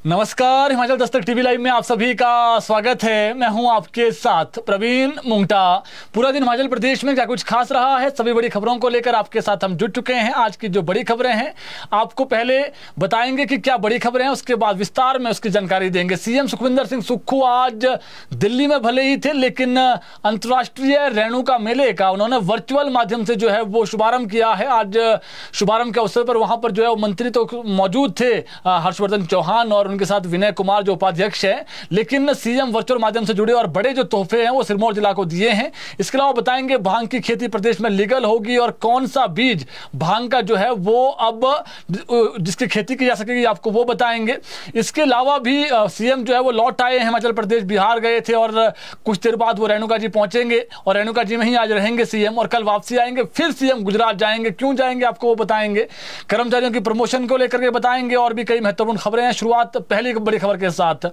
नमस्कार, Himachal Dastak TV live में आप सभी का स्वागत है। मैं हूं आपके साथ प्रवीण मुंगटा। पूरा दिन हिमाचल प्रदेश में क्या कुछ खास रहा है, सभी बड़ी खबरों को लेकर आपके साथ हम जुट चुके हैं। आज की जो बड़ी खबरें हैं आपको पहले बताएंगे कि क्या बड़ी खबरें हैं, उसके बाद विस्तार में उसकी जानकारी देंगे। सीएम सुखविंदर सिंह सुक्खू आज दिल्ली में भले ही थे, लेकिन अंतर्राष्ट्रीय रेणुका मेले का उन्होंने वर्चुअल माध्यम से जो है वो शुभारंभ किया है। आज शुभारंभ के अवसर पर वहां पर जो है मंत्री तो मौजूद थे, हर्षवर्धन चौहान और उनके साथ विनय कुमार जो उपाध्यक्ष है, लेकिन सीएम वर्चुअल माध्यम से जुड़े और बड़े जो तोहफे हैं वो सिरमौर जिला को दिए हैं। इसके अलावा बताएंगे भांग की खेती प्रदेश में लीगल होगी और कौन सा बीज भांग का जो है वो अब जिसकी खेती की जा सकेगी आपको वो बताएंगे। इसके अलावा भी सीएम जो है वो लौट आए हैं, हिमाचल प्रदेश बिहार गए थे और कुछ देर बाद वो रेणुका जी पहुंचेंगे और रेणुका जी में ही आज रहेंगे सीएम और कल वापसी आएंगे। फिर सीएम गुजरात जाएंगे, क्यों जाएंगे आपको वो बताएंगे। कर्मचारियों की प्रमोशन को लेकर के बताएंगे और भी कई महत्वपूर्ण खबरें हैं। शुरुआत पहली बड़ी खबर के साथ,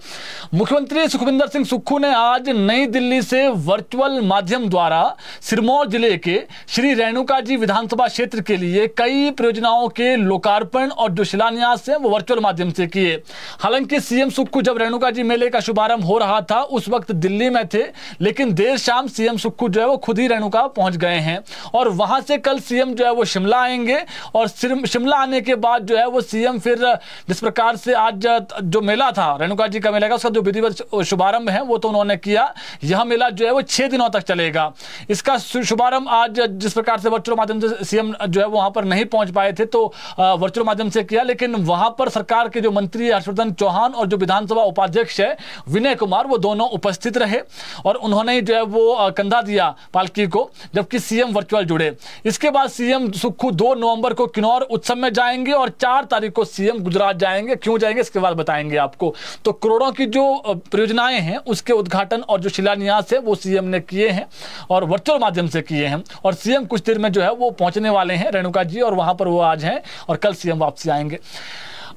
मुख्यमंत्री सुखविंदर सिंह सुक्खू ने आज नई दिल्ली से वर्चुअल माध्यम द्वारा सिरमौर जिले के श्री रेणुका जी विधानसभा क्षेत्र के लिए कई परियोजनाओं के लोकार्पण और जो शिलान्यास है वो वर्चुअल माध्यम से किए। हालांकि सीएम सुक्खू जब रेणुका जी मेले का शुभारंभ हो रहा था उस वक्त दिल्ली में थे, लेकिन देर शाम सीएम सुक्खू जो है वो खुद ही रेणुका पहुंच गए हैं और वहां से कल सीएम जो है वो शिमला आएंगे और शिमला आने के बाद जो है वो सीएम फिर जिस प्रकार से आज जो मेला था रेणुका जी का मेला का उसका जो विधिवत शुभारंभ है वो तो उन्होंने किया। यह मेला जो है वो 6 दिनों तक चलेगा। इसका शुभारंभ आज जिस प्रकार से वर्चुअल माध्यम से सीएम जो है वहां पर नहीं पहुंच पाए थे तो वर्चुअल माध्यम से किया, लेकिन वहां पर सरकार के जो मंत्री हर्षवर्धन चौहान और जो विधानसभा उपाध्यक्ष है विनय कुमार वो दोनों उपस्थित रहे और उन्होंने जो है वो कंधा दिया पालकी को, जबकि सीएम वर्चुअल जुड़े। इसके बाद सीएम सुक्खू 2 नवंबर को किन्नौर उत्सव में जाएंगे और 4 तारीख को सीएम गुजरात जाएंगे। क्यों जाएंगे इसके बाद बताएंगे आपको। तो करोड़ों की जो परियोजनाएं हैं उसके उद्घाटन और जो शिलान्यास है वो सीएम ने किए हैं और वर्चुअल माध्यम से किए हैं और सीएम कुछ देर में जो है वो पहुंचने वाले हैं रेणुका जी और वहां पर वो आज हैं और कल सीएम वापसी आएंगे।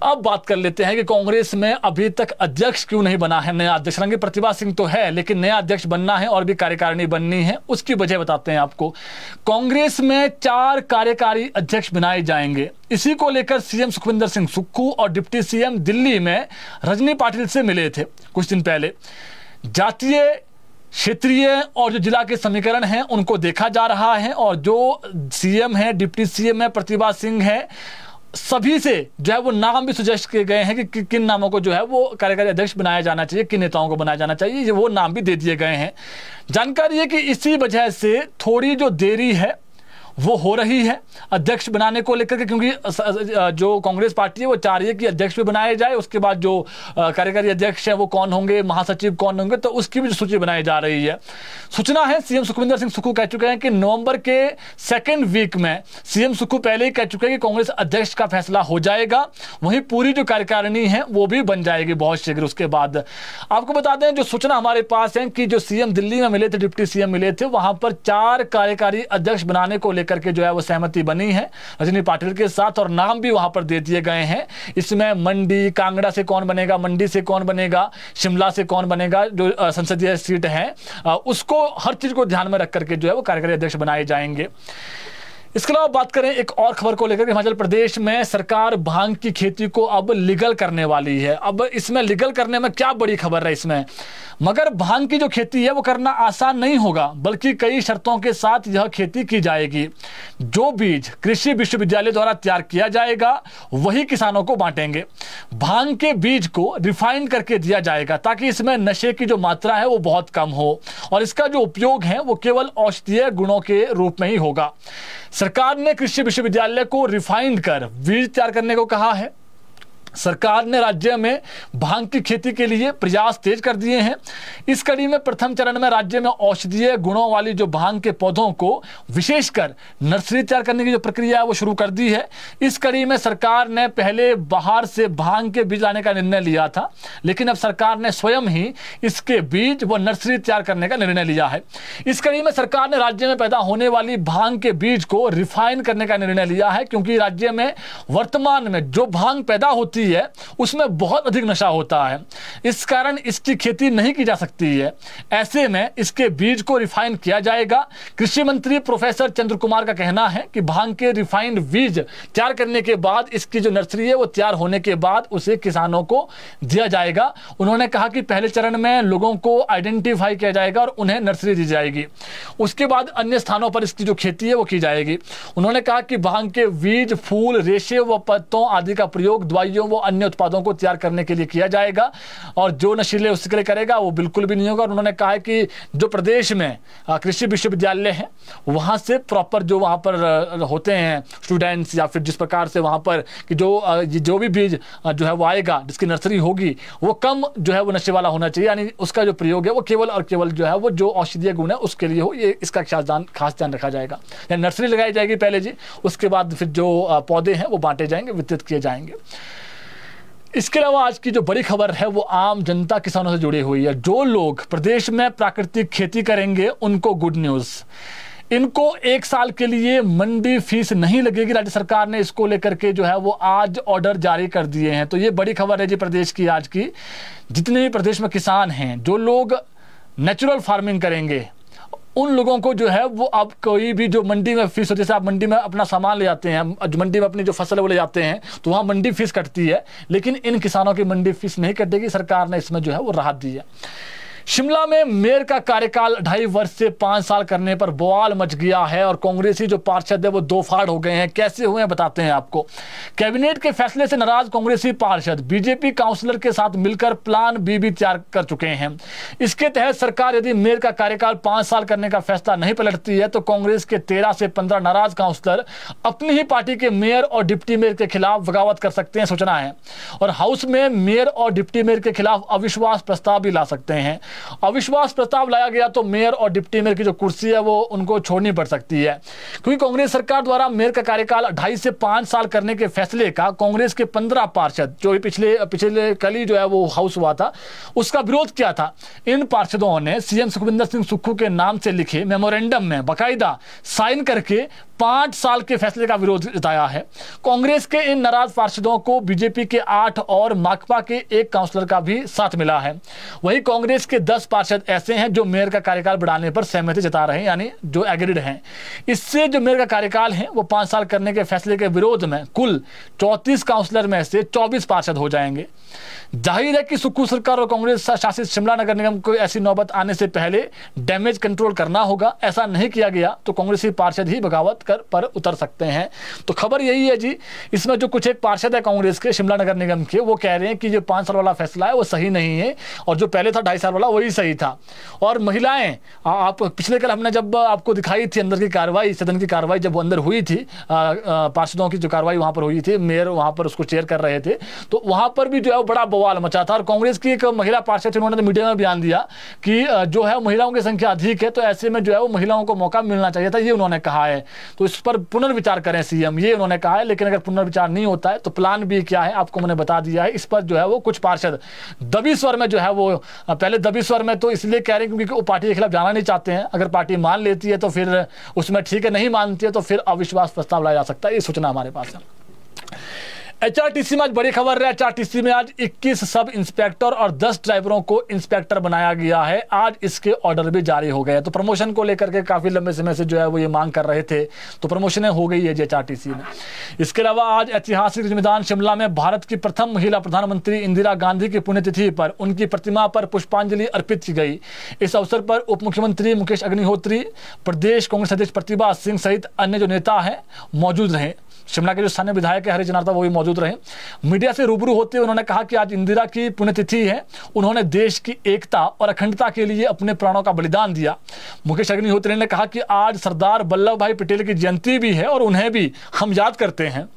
अब बात कर लेते हैं कि कांग्रेस में अभी तक अध्यक्ष क्यों नहीं बना है नया अध्यक्ष। रंगी प्रतिभा सिंह तो है, लेकिन नया अध्यक्ष बनना है और भी कार्यकारिणी बननी है। उसकी वजह बताते हैं आपको। कांग्रेस में 4 कार्यकारी अध्यक्ष बनाए जाएंगे। इसी को लेकर सीएम सुखविंदर सिंह सुक्खू और डिप्टी सीएम दिल्ली में रजनी पाटिल से मिले थे कुछ दिन पहले। जातीय, क्षेत्रीय और जो जिला के समीकरण हैं उनको देखा जा रहा है और जो सीएम है, डिप्टी सीएम है, प्रतिभा सिंह है, सभी से जो है वो नाम भी सजेस्ट किए गए हैं कि किन नामों को जो है वो कार्यकारी अध्यक्ष बनाया जाना चाहिए, किन नेताओं को बनाया जाना चाहिए, ये वो नाम भी दे दिए गए हैं। जानकारी है कि इसी वजह से थोड़ी जो देरी है वो हो रही है अध्यक्ष बनाने को लेकर के, क्योंकि जो कांग्रेस पार्टी है वो चाह रही है कि अध्यक्ष भी बनाए जाए, उसके बाद जो कार्यकारी अध्यक्ष है वो कौन होंगे, महासचिव कौन होंगे, तो उसकी भी सूची बनाई जा रही है। सूचना है सीएम सुखविंदर सिंह सुक्खू कह चुके हैं कि नवंबर के 2nd वीक में सीएम सुक्खू पहले ही कह चुके हैं कि कांग्रेस अध्यक्ष का फैसला हो जाएगा, वहीं पूरी जो कार्यकारिणी है वो भी बन जाएगी बहुत शीघ्र। उसके बाद आपको बता दें जो सूचना हमारे पास है कि जो सीएम दिल्ली में मिले थे, डिप्टी सीएम मिले थे, वहां पर 4 कार्यकारी अध्यक्ष बनाने को करके जो है वो सहमति बनी है रजनी पाटिल के साथ और नाम भी वहां पर दे दिए गए हैं। इसमें मंडी, कांगड़ा से कौन बनेगा, मंडी से कौन बनेगा, शिमला से कौन बनेगा, जो संसदीय सीट है उसको हर चीज को ध्यान में रख करके जो है वो कार्यकारी अध्यक्ष बनाए जाएंगे। इसके अलावा बात करें एक और खबर को लेकर, हिमाचल प्रदेश में सरकार भांग की खेती को अब लीगल करने वाली है। अब इसमें लीगल करने में क्या बड़ी खबर है इसमें, मगर भांग की जो खेती है वो करना आसान नहीं होगा, बल्कि कई शर्तों के साथ यह खेती की जाएगी। जो बीज कृषि विश्वविद्यालय द्वारा तैयार किया जाएगा वही किसानों को बांटेंगे। भांग के बीज को रिफाइन करके दिया जाएगा ताकि इसमें नशे की जो मात्रा है वो बहुत कम हो और इसका जो उपयोग है वो केवल औषधीय गुणों के रूप में ही होगा। सरकार ने कृषि विश्वविद्यालय को रिफाइंड कर बीज तैयार करने को कहा है। सरकार ने राज्य में भांग की खेती के लिए प्रयास तेज कर दिए हैं। इस कड़ी में प्रथम चरण में राज्य में औषधीय गुणों वाली जो भांग के पौधों को विशेषकर नर्सरी तैयार करने की जो प्रक्रिया है वो शुरू कर दी है। इस कड़ी में सरकार ने पहले बाहर से भांग के बीज लाने का निर्णय लिया था, लेकिन अब सरकार ने स्वयं ही इसके बीज व नर्सरी तैयार करने का निर्णय लिया है। इस कड़ी में सरकार ने राज्य में पैदा होने वाली भांग के बीज को रिफाइन करने का निर्णय लिया है, क्योंकि राज्य में वर्तमान में जो भांग पैदा होती होती है उसमें बहुत अधिक नशा होता है, इस कारण इसकी खेती नहीं की जा सकती है। ऐसे में इसके बीज को रिफाइन किया जाएगा। कृषि मंत्री प्रोफेसर चंद्र कुमार का कहना है कि भांग के रिफाइंड बीज तैयार करने के बाद इसकी जो नर्सरी है वो तैयार होने के बाद उसे किसानों को दिया जाएगा। उन्होंने कहा कि पहले चरण में लोगों को आइडेंटिफाई किया जाएगा और उन्हें नर्सरी दी जाएगी, उसके बाद अन्य स्थानों पर इसकी जो खेती है वो की जाएगी। उन्होंने कहा कि भांग के बीज, फूल, रेशे व पत्तों आदि का प्रयोग दवाइयों व अन्य उत्पादों को तैयार करने के लिए किया जाएगा और जो नशीले उसके लिए करेगा वो बिल्कुल भी नहीं होगा। और उन्होंने कहा है कि जो प्रदेश में कृषि विश्वविद्यालय है वहां से प्रॉपर जो वहां पर होते हैं स्टूडेंट्स या फिर जिस प्रकार से वहां पर कि जो भी बीज जो है वो आएगा, जिसकी नर्सरी होगी वो कम जो है वो नशे वाला होना चाहिए, यानी उसका जो प्रयोग है वो केवल और केवल जो है वो जो औषधीय गुण है उसके लिए हो, ये इसका खास ध्यान रखा जाएगा। यानी नर्सरी लगाई जाएगी पहले जी, उसके बाद फिर जो पौधे हैं वो बांटे जाएंगे, वितरित किए जाएंगे। इसके अलावा आज की जो बड़ी खबर है वो आम जनता किसानों से जुड़ी हुई है। जो लोग प्रदेश में प्राकृतिक खेती करेंगे उनको गुड न्यूज़, इनको 1 साल के लिए मंडी फीस नहीं लगेगी। राज्य सरकार ने इसको लेकर के जो है वो आज ऑर्डर जारी कर दिए हैं। तो ये बड़ी खबर है जी प्रदेश की आज की। जितने भी प्रदेश में किसान हैं, जो लोग नेचुरल फार्मिंग करेंगे उन लोगों को जो है वो अब कोई भी जो मंडी में फीस हो, जैसे आप मंडी में अपना सामान ले जाते हैं, मंडी में अपनी जो फसल है वो ले जाते हैं तो वहाँ मंडी फीस कटती है, लेकिन इन किसानों की मंडी फीस नहीं कटेगी। सरकार ने इसमें जो है वो राहत दी है। शिमला में मेयर का कार्यकाल 2.5 वर्ष से 5 साल करने पर बवाल मच गया है और कांग्रेसी जो पार्षद है वो दो फाड़ हो गए हैं। कैसे हुए हैं बताते हैं आपको। कैबिनेट के फैसले से नाराज कांग्रेसी पार्षद बीजेपी काउंसलर के साथ मिलकर प्लान बी भी तैयार कर चुके हैं। इसके तहत सरकार यदि मेयर का कार्यकाल 5 साल करने का फैसला नहीं पलटती है तो कांग्रेस के 13 से 15 नाराज काउंसलर अपनी ही पार्टी के मेयर और डिप्टी मेयर के खिलाफ बगावत कर सकते हैं, सूचना है। और हाउस में मेयर और डिप्टी मेयर के खिलाफ अविश्वास प्रस्ताव भी ला सकते हैं। अविश्वास प्रस्ताव लाया गया तो मेयर और डिप्टी मेयर की जो कुर्सी है वो उनको छोड़नी पड़ सकती है, क्योंकि कांग्रेस सरकार द्वारा मेयर का कार्यकाल 2.5 से 5 साल करने के फैसले का कांग्रेस के 15 पार्षद जो पिछले कल ही जो है वो हाउस हुआ था उसका विरोध किया था। इन पार्षदों ने सीएम सुखविंदर सिंह सुक्खू के नाम से लिखे मेमोरेंडम में बाकायदा साइन करके 5 साल के फैसले का विरोध जताया है। कांग्रेस के इन नाराज पार्षदों को बीजेपी के 8 और माकपा के 1 काउंसलर का भी साथ मिला है। वहीं कांग्रेस के 10 पार्षद ऐसे हैं जो मेयर का कार्यकाल बढ़ाने पर सहमति जता रहे हैं, यानी जो एग्रीड हैं। इससे जो मेयर का कार्यकाल है वो 5 साल करने के फैसले के विरोध में कुल 34 काउंसलर में से 24 पार्षद हो जाएंगे। जाहिर है कि सुक्खू सरकार और कांग्रेस शासित शिमला नगर निगम को ऐसी नौबत आने से पहले डैमेज कंट्रोल करना होगा। ऐसा नहीं किया गया तो कांग्रेसी पार्षद ही बगावत कर पर उतर सकते हैं। तो खबर यही है जी। इसमें जो कुछ एक पार्षद है कांग्रेस के शिमला नगर निगम के, वो कह रहे हैं कि जो 5 साल वाला फैसला है वो सही नहीं है और जो पहले था 2.5 साल वाला वही सही था। और महिलाएं, आप पिछले कल हमने जब आपको दिखाई थी अंदर की कार्रवाई, सदन की कार्रवाई जब अंदर हुई थी, पार्षदों की जो कार्रवाई वहां पर हुई थी, मेयर वहां पर उसको चेयर कर रहे थे, तो वहां पर भी जो है बड़ा बवाल मचा था। और कांग्रेस की एक महिला पार्षद उन्होंने तो मीडिया में बयान दिया कि जो है महिलाओं की संख्या अधिक है तो ऐसे में जो है वो महिलाओं को मौका मिलना चाहिए था, ये उन्होंने कहा है। तो इस पर पुनर्विचार करें सीएम, ये उन्होंने कहा है। लेकिन अगर पुनर्विचार नहीं होता है तो प्लान बी क्या है आपको मैंने बता दिया है। इस पर जो है वो कुछ पार्षद दबी स्वर में जो है वो, पहले दबी स्वर में तो इसलिए कह रहे हैं क्योंकि वो पार्टी के खिलाफ जाना नहीं चाहते हैं। अगर पार्टी मान लेती है तो फिर उसमें ठीक है, नहीं मानती है तो फिर अविश्वास प्रस्ताव लाया जा सकता है। ये सूचना हमारे पास है। एचआरटीसी में आज बड़ी खबर है। एचआरटीसी में आज 21 सब इंस्पेक्टर और 10 ड्राइवरों को इंस्पेक्टर बनाया गया है। आज इसके ऑर्डर भी जारी हो गए। तो प्रमोशन को लेकर के काफी लंबे समय से जो है वो ये मांग कर रहे थे, तो प्रमोशनें हो गई है एचआरटीसी में। इसके अलावा आज ऐतिहासिक रिज मैदान शिमला में भारत की प्रथम महिला प्रधानमंत्री इंदिरा गांधी की पुण्यतिथि पर उनकी प्रतिमा पर पुष्पांजलि अर्पित की गई। इस अवसर पर उप मुख्यमंत्री मुकेश अग्निहोत्री, प्रदेश कांग्रेस अध्यक्ष प्रतिभा सिंह सहित अन्य जो नेता हैं मौजूद रहे। शिमला के जो स्थानीय विधायक है हरीश जनार्दन वो भी मौजूद रहे। मीडिया से रूबरू होते हुए उन्होंने कहा कि आज इंदिरा की पुण्यतिथि है, उन्होंने देश की एकता और अखंडता के लिए अपने प्राणों का बलिदान दिया। मुकेश अग्निहोत्री ने कहा कि आज सरदार वल्लभ भाई पटेल की जयंती भी है और उन्हें भी हम याद करते हैं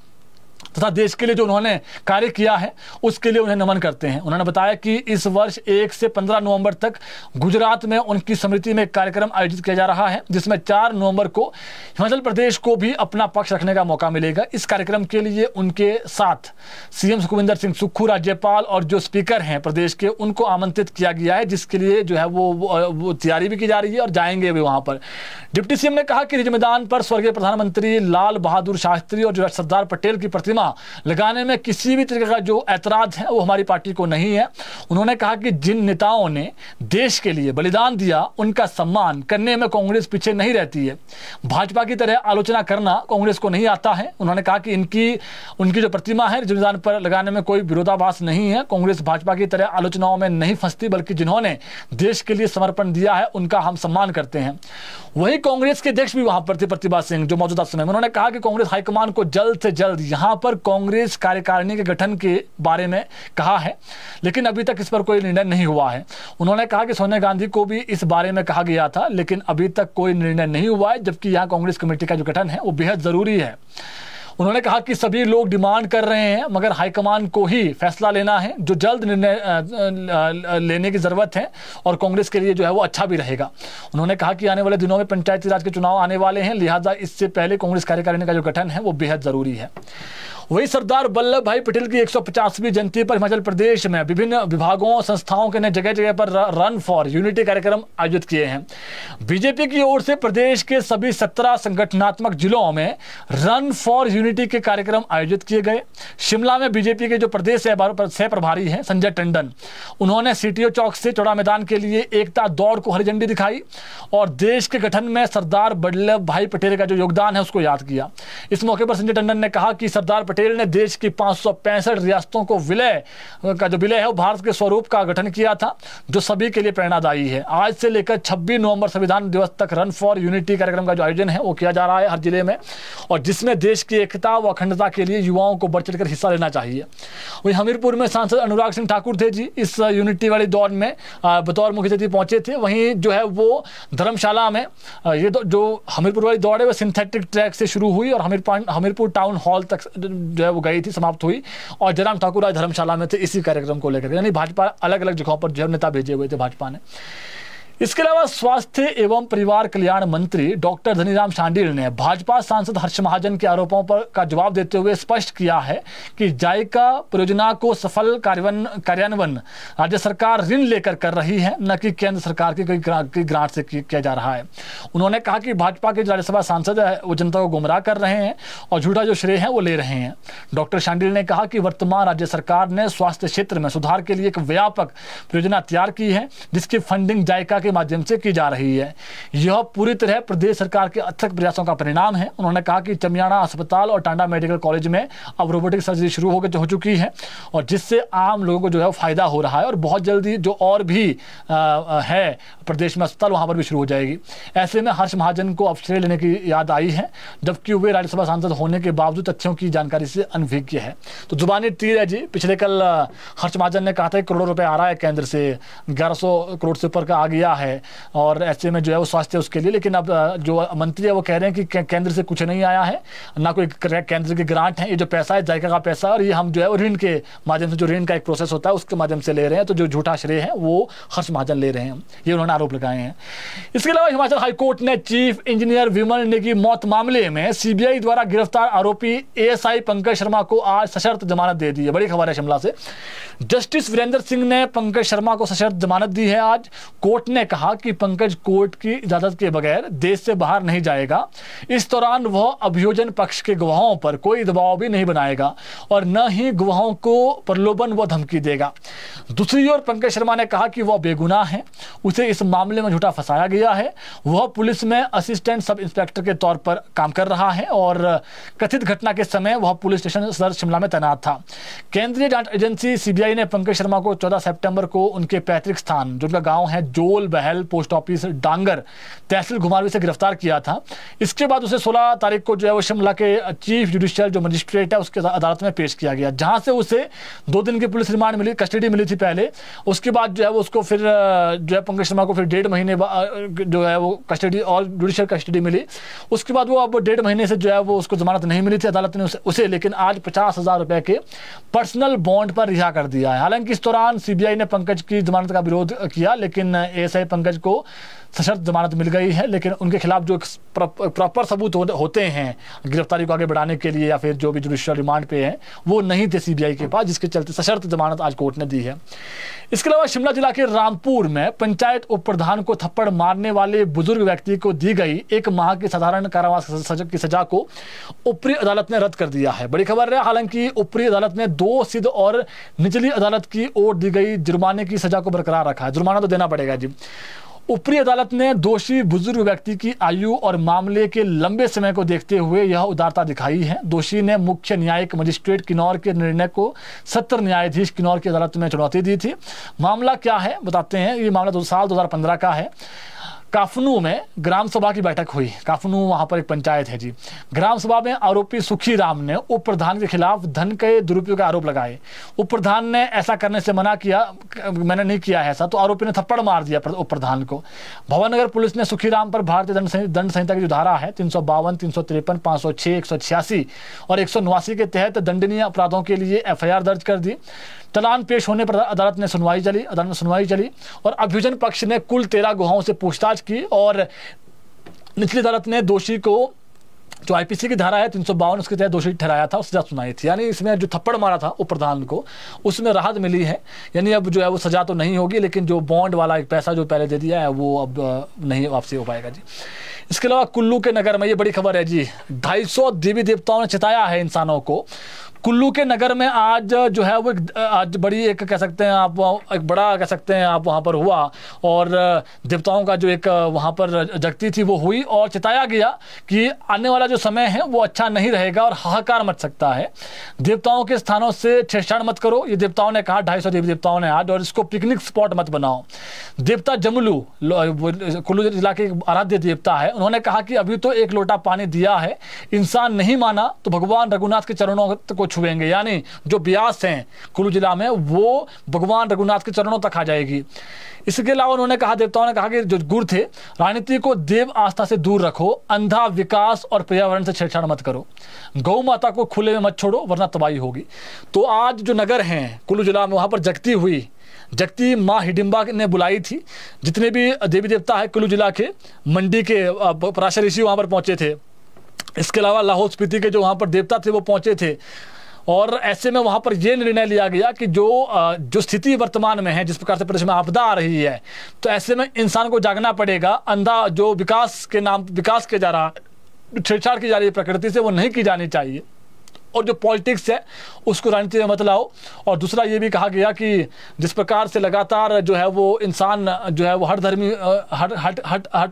तथा देश के लिए जो उन्होंने कार्य किया है उसके लिए उन्हें नमन करते हैं। उन्होंने बताया कि इस वर्ष 1 से 15 नवंबर तक गुजरात में उनकी स्मृति में एक कार्यक्रम आयोजित किया जा रहा है, जिसमें 4 नवंबर को हिमाचल प्रदेश को भी अपना पक्ष रखने का मौका मिलेगा। इस कार्यक्रम के लिए उनके साथ सीएम सुखविंदर सिंह सुक्खू, राज्यपाल और जो स्पीकर हैं प्रदेश के, उनको आमंत्रित किया गया है, जिसके लिए जो है वो तैयारी भी की जा रही है और जाएंगे भी वहाँ पर। डिप्टी सीएम ने कहा कि रिज मैदान पर स्वर्गीय प्रधानमंत्री लाल बहादुर शास्त्री और जो सरदार पटेल की प्रतिमा प्रतिमा लगाने में किसी भी तरीके का जो ऐतराज है वो हमारी पार्टी को नहीं है। उन्होंने कहा कि जिन नेताओं ने देश के लिए बलिदान दिया उनका सम्मान करने में कांग्रेस पीछे नहीं रहती है। भाजपा की तरह आलोचना करना कांग्रेस को नहीं आता है। उन्होंने कहा कि उनकी जो प्रतिमा है बलिदान पर लगाने में कोई विरोधाभास नहीं है। कांग्रेस भाजपा की तरह आलोचनाओं में नहीं फंसती, बल्कि जिन्होंने देश के लिए समर्पण दिया है उनका हम सम्मान करते हैं। वही कांग्रेस के अध्यक्ष भी वहां पर थे, प्रतिभा सिंह, जो मौजूदा समय में, उन्होंने कहा कि कांग्रेस हाईकमान को जल्द से जल्द यहां पर कांग्रेस कार्यकारिणी के गठन के बारे में कहा है, लेकिन अभी तक इस पर कोई निर्णय नहीं हुआ है। उन्होंने कहा कि सोनिया गांधी को भी इस बारे में कहा गया था, लेकिन अभी तक कोई निर्णय नहीं हुआ है, जबकि यहां कांग्रेस कमेटी का जो गठन है वो बेहद जरूरी है। उन्होंने कहा कि सभी लोग डिमांड कर रहे हैं, मगर हाईकमान को ही फैसला लेना है, जो जल्द निर्णय लेने की जरूरत है और कांग्रेस के लिए जो है वो अच्छा भी रहेगा। उन्होंने कहा कि आने वाले दिनों में पंचायती राज के चुनाव आने वाले हैं, लिहाजा इससे पहले कांग्रेस कार्यकारिणी का जो गठन है वो बेहद जरूरी है। वही सरदार वल्लभ भाई पटेल की 150वीं जयंती पर हिमाचल प्रदेश में विभिन्न विभागों संस्थाओं के ने जगह जगह पर रन फॉर यूनिटी कार्यक्रम आयोजित किए हैं। बीजेपी की ओर से प्रदेश के सभी 17 संगठनात्मक जिलों में रन फॉर यूनिटी के कार्यक्रम आयोजित किए गए। शिमला में बीजेपी के जो प्रदेश सह प्रभारी हैं संजय टंडन, उन्होंने सीटीओ चौक से चौड़ा मैदान के लिए एकता दौड़ को हरी झंडी दिखाई और देश के गठन में सरदार वल्लभ भाई पटेल का जो योगदान है उसको याद किया। इस मौके पर संजय टंडन ने कहा कि सरदार पटेल ने देश की 565 रियासतों को विलय है वो भारत के स्वरूप का गठन किया था, जो सभी के लिए प्रेरणादायी है। आज से लेकर 26 नवंबर संविधान दिवस तक रन फॉर यूनिटी कार्यक्रम का जो आयोजन है वो किया जा रहा है हर जिले में, और जिसमें देश की एकता व अखंडता के लिए युवाओं को बढ़ चढ़कर हिस्सा लेना चाहिए। वही हमीरपुर में सांसद अनुराग सिंह ठाकुर थे जी, इस यूनिटी वाली दौड़ में बतौर मुख्य अतिथि पहुंचे थे। वहीं जो है वो धर्मशाला में ये जो हमीरपुर वाली दौड़ है वो सिंथेटिक ट्रैक से शुरू हुई और हमीरपुर टाउन हॉल तक जो है वो गई थी, समाप्त हुई। और जयराम ठाकुर आज धर्मशाला में थे इसी कार्यक्रम को लेकर, यानी भाजपा अलग अलग जगहों पर जो नेता भेजे हुए थे भाजपा ने। इसके अलावा स्वास्थ्य एवं परिवार कल्याण मंत्री डॉक्टर धनीराम शांडिल ने भाजपा सांसद हर्ष महाजन के आरोपों पर का जवाब देते हुए स्पष्ट किया है कि जायका परियोजना को सफल कार्यान्वयन राज्य सरकार ऋण लेकर कर रही है, न कि केंद्र सरकार की ग्रांट से किया जा रहा है। उन्होंने कहा कि भाजपा के राज्यसभा सांसद है वो जनता को गुमराह कर रहे हैं और झूठा जो श्रेय है वो ले रहे हैं। डॉक्टर शांडिल ने कहा कि वर्तमान राज्य सरकार ने स्वास्थ्य क्षेत्र में सुधार के लिए एक व्यापक परियोजना तैयार की है, जिसकी फंडिंग जायका के माध्यम से की जा रही है। यह पूरी तरह प्रदेश सरकार के अथक प्रयासों का परिणाम है। उन्होंने कहा कि चमियाना अस्पताल और टांडा मेडिकल कॉलेज में अब रोबोटिक सर्जरी शुरू हो चुकी है और जिससे आम लोगों को जो है फायदा हो रहा है और बहुत जल्दी जो और भी है प्रदेश में अस्पताल वहां पर भी शुरू हो जाएगी। ऐसे में हर्ष महाजन को अब श्रेय लेने की याद आई है, जबकि वे राज्यसभा सांसद होने के बावजूद तथ्यों की जानकारी से अनभिज्ञ है। तो जुबानी तीर है जी। पिछले कल हर्ष महाजन ने कहा था करोड़ों रुपए आ रहा है केंद्र से, 1100 करोड़ से ऊपर का आ गया है और ऐसे में जो है वो स्वास्थ्य उसके लिए, लेकिन अब जो मंत्री है वो कह रहे हैं कि केंद्र से कुछ नहीं आया है, ना कोई केंद्र की ग्रांट है, ये जो पैसा है जायका का पैसा और ये हम जो है वो ऋण के माध्यम से, जो ऋण का एक प्रोसेस होता है उसके माध्यम से ले रहे हैं। तो जो झूठा श्रेय है वो हर्ष महाजन ले रहे हैं, ये उन्होंने आरोप लगाए हैं। इसके अलावा हिमाचल हाईकोर्ट ने चीफ इंजीनियर विमल ने की मौत मामले में सीबीआई द्वारा गिरफ्तार आरोपी एएसआई पंकज शर्मा को आज सशर्त जमानत दे दी है। बड़ी खबर है शिमला से। जस्टिस वीरेंद्र सिंह ने पंकज शर्मा को सशर्त जमानत दी है। आज कोर्ट ने कहा कि पंकज कोर्ट की इजाजत के बगैर देश से बाहर नहीं जाएगा। इस दौरान वह अभियोजन पक्ष के गवाहों पर कोई दबाव भी नहीं बनाएगा और न ही गवाहों को प्रलोभन व धमकी देगा। दूसरी ओर पंकज शर्मा ने कहा कि वह बेगुनाह है, उसे इस मामले में झूठा फंसाया गया है। वह पुलिस में असिस्टेंट सब इंस्पेक्टर के तौर पर काम कर रहा है और कथित घटना के समय वह पुलिस स्टेशन सदर शिमला में तैनात था। केंद्रीय जांच एजेंसी सीबीआई ने पंकज शर्मा को 14 सितंबर को उनके पैतृक स्थान, जो उनका गांव है जोल बहल पोस्ट ऑफिस डांगर, तहसील घुमारवी से गिरफ्तार किया था। इसके बाद उसे 16 तारीख को जो है वो शिमला के चीफ जुडिशियल जो मजिस्ट्रेट है उसके अदालत में पेश किया गया, जहां से उसे 2 दिन की पुलिस रिमांड मिली, कस्टडी मिली थी पहले। उसके बाद जो है वो उसको फिर जो है पंकज शर्मा को फिर 1.5 महीने जो है वो कस्टडी और जुडिशियल कस्टडी मिली। उसके बाद वो अब 1.5 महीने से जो है वो उसको जमानत नहीं मिली थी अदालत ने उसे, लेकिन आज 50,000 रुपए के पर्सनल बॉन्ड पर रिहा कर दिया है। हालांकि इस दौरान सीबीआई ने पंकज की जमानत का विरोध किया, लेकिन एएसआई पंकज को सशर्त जमानत मिल गई है। लेकिन उनके खिलाफ जो प्रॉपर सबूत होते हैं गिरफ्तारी को आगे बढ़ाने के लिए या फिर जो भी जुडिशियल रिमांड पे है वो नहीं थे सीबीआई के पास, जिसके चलते सशर्त जमानत आज कोर्ट ने दी है। इसके अलावा शिमला जिला के रामपुर में पंचायत उप प्रधान को थप्पड़ मारने वाले बुजुर्ग व्यक्ति को दी गई 1 माह की साधारण कारावास की सजा को ऊपरी अदालत ने रद्द कर दिया है। बड़ी खबर है। हालांकि ऊपरी अदालत ने 2 सिद्ध और निचली अदालत की ओर दी गई जुर्माने की सजा को बरकरार रखा है। जुर्माना तो देना पड़ेगा जी। ऊपरी अदालत ने दोषी बुजुर्ग व्यक्ति की आयु और मामले के लंबे समय को देखते हुए यह उदारता दिखाई है। दोषी ने मुख्य न्यायिक मजिस्ट्रेट किन्नौर के निर्णय को सत्र न्यायाधीश किन्नौर की अदालत में चुनौती दी थी। मामला क्या है बताते हैं। ये मामला साल 2015 का है। काफनू में ग्राम सभा की बैठक हुई। काफनू वहां पर एक पंचायत है जी। ग्राम सभा में आरोपी सुखी राम ने उप प्रधान के खिलाफ धन के दुरुपयोग का आरोप लगाए। उप प्रधान ने ऐसा करने से मना किया, मैंने नहीं किया है ऐसा, तो आरोपी ने थप्पड़ मार दिया उप प्रधान को। भवनगर पुलिस ने सुखी राम पर भारतीय दंड संहिता की जो धारा है 352, 353, 506, 186 और 189 के तहत दंडनीय अपराधों के लिए FIR दर्ज कर दी। चालान पेश होने पर अदालत में सुनवाई चली और अभियोजन पक्ष ने कुल 13 गुहाओं से पूछताछ की और निचली अदालत ने दोषी को जो IPC की धारा है 352 उसके तहत दोषी ठहराया था, सजा सुनाई थी। यानी इसमें जो थप्पड़ मारा था उप प्रधान को उसमें राहत मिली है। यानी अब जो है वो सजा तो नहीं होगी, लेकिन जो बॉन्ड वाला एक पैसा जो पहले दे दिया है वो अब नहीं वापसी हो पाएगा जी। इसके अलावा कुल्लू के नगर में ये बड़ी खबर है जी। 250 देवी देवताओं ने चिताया है इंसानों को। कुल्लू के नगर में आज जो है वो आज बड़ी एक कह सकते हैं आप एक बड़ा कह सकते हैं आप वहाँ पर हुआ और देवताओं का जो एक वहाँ पर जगती थी वो हुई और चिताया गया कि आने वाला जो समय है वो अच्छा नहीं रहेगा और हाहाकार मच सकता है। देवताओं के स्थानों से छेड़छाड़ मत करो, ये देवताओं ने कहा। 250 देवी देवताओं ने आज, और इसको पिकनिक स्पॉट मत बनाओ। देवता जमलू कुल्लू जिला के आराध्य देवता है, उन्होंने कहा कि अभी तो 1 लोटा पानी दिया है, इंसान नहीं माना तो भगवान रघुनाथ के चरणों को छुएंगे। यानी जो ब्यास हैं कुल्लू जिला में वो भगवान रघुनाथ के चरणों तक आ जाएगी। इसके अलावा उन्होंने कहा, देवताओं ने कहा कि जो गुरु थे, राजनीति को देव आस्था से दूर रखो, अंधा विकास और पर्यावरण से छेड़छाड़ मत करो, गौ माता को खुले में मत छोड़ो वरना तबाही होगी। तो आज जो नगर हैं कुल्लू जिला में वहां पर जगती माँ हिडिंबा ने बुलाई थी। जितने भी देवी देवता है कुल्लू जिला के, मंडी के पराशर ऋषि वहां पर पहुंचे थे। इसके अलावा लाहौल स्पीति के जो वहां पर देवता थे वो पहुंचे थे। और ऐसे में वहां पर यह निर्णय लिया गया कि जो स्थिति वर्तमान में है, जिस प्रकार से प्रदेश में आपदा आ रही है, तो ऐसे में इंसान को जागना पड़ेगा। अंधा जो विकास के नाम विकास किया जा रहा, छेड़छाड़ की जा रही है प्रकृति से, वो नहीं की जानी चाहिए। और जो पॉलिटिक्स है उसको राजनीति में मत लाओ। और दूसरा ये भी कहा गया कि जिस प्रकार से लगातार जो है वो इंसान जो है वो हर धर्मी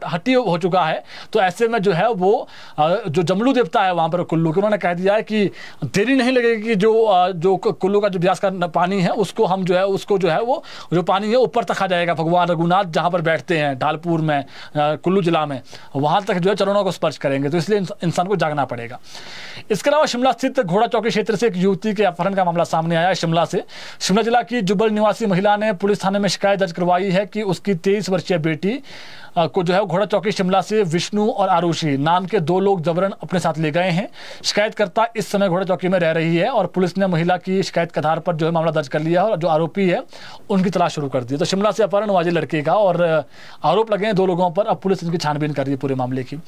हटी हो चुका है, तो ऐसे में जो है वो जो जमलू देवता है वहाँ पर कुल्लू के, उन्होंने कह दिया है कि देरी नहीं लगेगी कि जो कुल्लू का जो ब्यास का पानी है उसको हम जो है उसको जो है वो जो पानी है ऊपर तक आ जाएगा। भगवान रघुनाथ जहाँ पर बैठते हैं ढालपुर में कुल्लू जिला में, वहाँ तक जो है चरणों को स्पर्श करेंगे। तो इसलिए इंसान को जागना पड़ेगा। इसके अलावा शिमला स्थित घोड़ा चौकी क्षेत्र से एक युवती के अपहरण का मामला सामने आया है। शिमला जिला की जुब्बल निवासी महिला ने पुलिस थाने में शिकायत दर्ज करवाई है कि उसकी 23 वर्षीय बेटी को जो है घोड़ा चौकी शिमला से विष्णु और आरुषि नाम के 2 लोग जबरन अपने साथ ले गए हैं। शिकायतकर्ता इस समय घोड़ा चौकी में रह रही है और पुलिस ने महिला की शिकायत के आधार पर जो है मामला दर्ज कर लिया है और जो आरोपी है उनकी तलाश शुरू कर दी। तो शिमला से अपहरण हुआ लड़के का और आरोप लगे हैं 2 लोगों पर। अब पुलिस इनकी छानबीन कर रही है पूरे मामले की।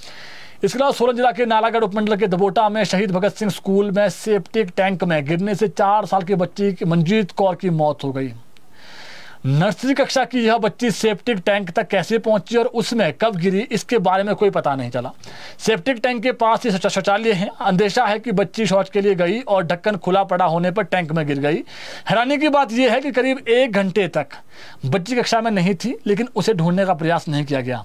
इसके अलावा सोलन जिला के नालागढ़ उपमंडल के दबोटा में शहीद भगत सिंह स्कूल में सेप्टिक टैंक में गिरने से 4 साल की बच्ची मंजीत कौर की मौत हो गई। नर्सरी कक्षा की यह बच्ची सेप्टिक टैंक तक कैसे पहुंची और उसमें कब गिरी, इसके बारे में कोई पता नहीं चला। सेप्टिक टैंक के पास ही शौचालय है। अंदेशा है कि बच्ची शौच के लिए गई और ढक्कन खुला पड़ा होने पर टैंक में गिर गई। हैरानी की बात यह है कि करीब 1 घंटे तक बच्ची कक्षा में नहीं थी, लेकिन उसे ढूंढने का प्रयास नहीं किया गया।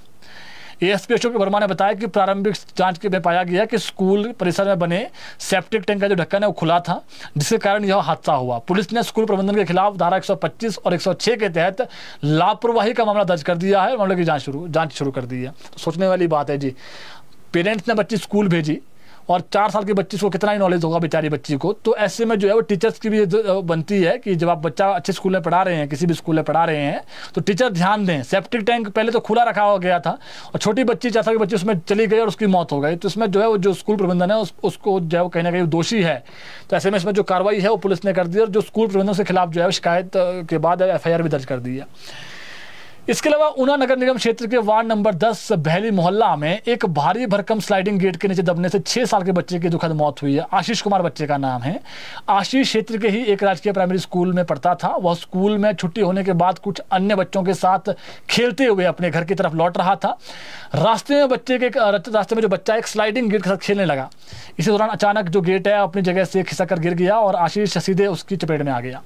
ASP अशोक वर्मा ने बताया कि प्रारंभिक जांच में पाया गया कि स्कूल परिसर में बने सेप्टिक टैंक का जो ढक्कन है वो खुला था, जिसके कारण यह हादसा हुआ। पुलिस ने स्कूल प्रबंधन के खिलाफ धारा 125 और 106 के तहत लापरवाही का मामला दर्ज कर दिया है। मामले की जांच शुरू कर दी है। तो सोचने वाली बात है जी। पेरेंट्स ने बच्ची स्कूल भेजी और 4 साल की बच्ची को कितना ही नॉलेज होगा बेचारी बच्ची को। तो ऐसे में जो है वो टीचर्स की भी बनती है कि जब आप बच्चा अच्छे स्कूल में पढ़ा रहे हैं, किसी भी स्कूल में पढ़ा रहे हैं, तो टीचर ध्यान दें। सेप्टिक टैंक पहले तो खुला रखा गया था और छोटी बच्ची 4 साल की बच्ची उसमें चली गई और उसकी मौत हो गई। तो इसमें जो है वो जो स्कूल प्रबंधन है उसको जो है वो कहीं ना कहीं दोषी है। तो ऐसे में इसमें जो कार्रवाई है वो पुलिस ने कर दी और जो स्कूल प्रबंधन के खिलाफ जो है शिकायत के बाद FIR भी दर्ज कर दी है। इसके अलावा ऊना नगर निगम क्षेत्र के वार्ड नंबर 10 बहली मोहल्ला में एक भारी भरकम स्लाइडिंग गेट के नीचे दबने से 6 साल के बच्चे की दुखद मौत हुई है। आशीष कुमार बच्चे का नाम है। आशीष क्षेत्र के ही एक राजकीय प्राइमरी स्कूल में पढ़ता था। वह स्कूल में छुट्टी होने के बाद कुछ अन्य बच्चों के साथ खेलते हुए अपने घर की तरफ लौट रहा था। रास्ते में जो बच्चा एक स्लाइडिंग गेट के साथ खेलने लगा। इसी दौरान अचानक जो गेट है अपनी जगह से खिसक कर गिर गया और आशीष सीधे उसकी चपेट में आ गया।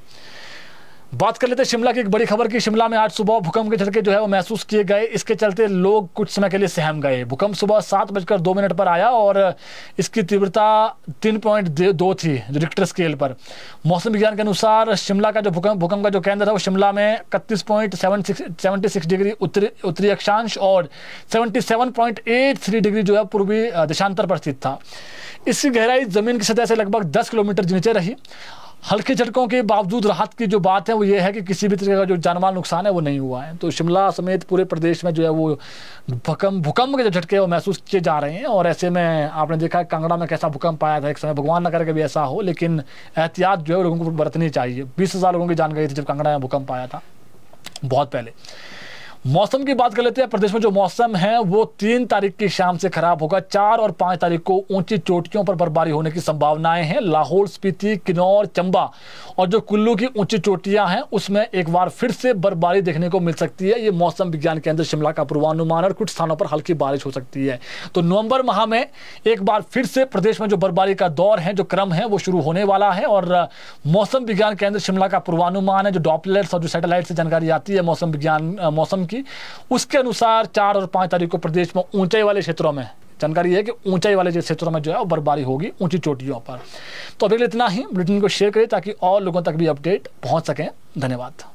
बात कर लेते हैं शिमला की एक बड़ी खबर की। शिमला में आज सुबह भूकंप के झटके जो है वो महसूस किए गए। इसके चलते लोग कुछ समय के लिए सहम गए। भूकंप सुबह 7:02 पर आया और इसकी तीव्रता 3.2 थी जो रिक्टर स्केल पर। मौसम विज्ञान के अनुसार शिमला का जो भूकंप का जो केंद्र था वो शिमला में 31.76 डिग्री उत्तरी अक्षांश और 77.83 डिग्री जो है पूर्वी देशांतर पर स्थित था। इसकी गहराई जमीन की सतह से लगभग 10 किलोमीटर नीचे रही। हल्के झटकों के बावजूद राहत की जो बात है वो ये है कि किसी भी तरह का जो जानमाल नुकसान है वो नहीं हुआ है। तो शिमला समेत पूरे प्रदेश में जो है वो भूकंप के जो झटके वो महसूस किए जा रहे हैं। और ऐसे में आपने देखा है कांगड़ा में कैसा भूकंप आया था एक समय, भगवान न करे कि भी ऐसा हो, लेकिन एहतियात जो है लोगों को बरतनी चाहिए। 20,000 लोगों की जान गई थी जब कांगड़ा में भूकंप आया था बहुत पहले। मौसम की बात कर लेते हैं। प्रदेश में जो मौसम है वो 3 तारीख की शाम से खराब होगा। 4 और 5 तारीख को ऊंची चोटियों पर बर्फबारी होने की संभावनाएं हैं। लाहौल स्पीति, किन्नौर, चंबा और जो कुल्लू की ऊंची चोटियां हैं उसमें एक बार फिर से बर्फबारी देखने को मिल सकती है। ये मौसम विज्ञान केंद्र शिमला का पूर्वानुमान और कुछ स्थानों पर हल्की बारिश हो सकती है। तो नवंबर माह में एक बार फिर से प्रदेश में जो बर्फबारी का दौर है, जो क्रम है वो शुरू होने वाला है। और मौसम विज्ञान केंद्र शिमला का पूर्वानुमान है, जो डॉपलर्स और जो सैटेलाइट से जानकारी आती है मौसम की, उसके अनुसार 4 और 5 तारीख को प्रदेश में ऊंचाई वाले क्षेत्रों में जानकारी है कि ऊंचाई वाले क्षेत्रों में जो है बर्फबारी होगी ऊंची चोटियों पर। तो अभी इतना ही। बुलेटिन को शेयर करें ताकि और लोगों तक भी अपडेट पहुंच सकें। धन्यवाद।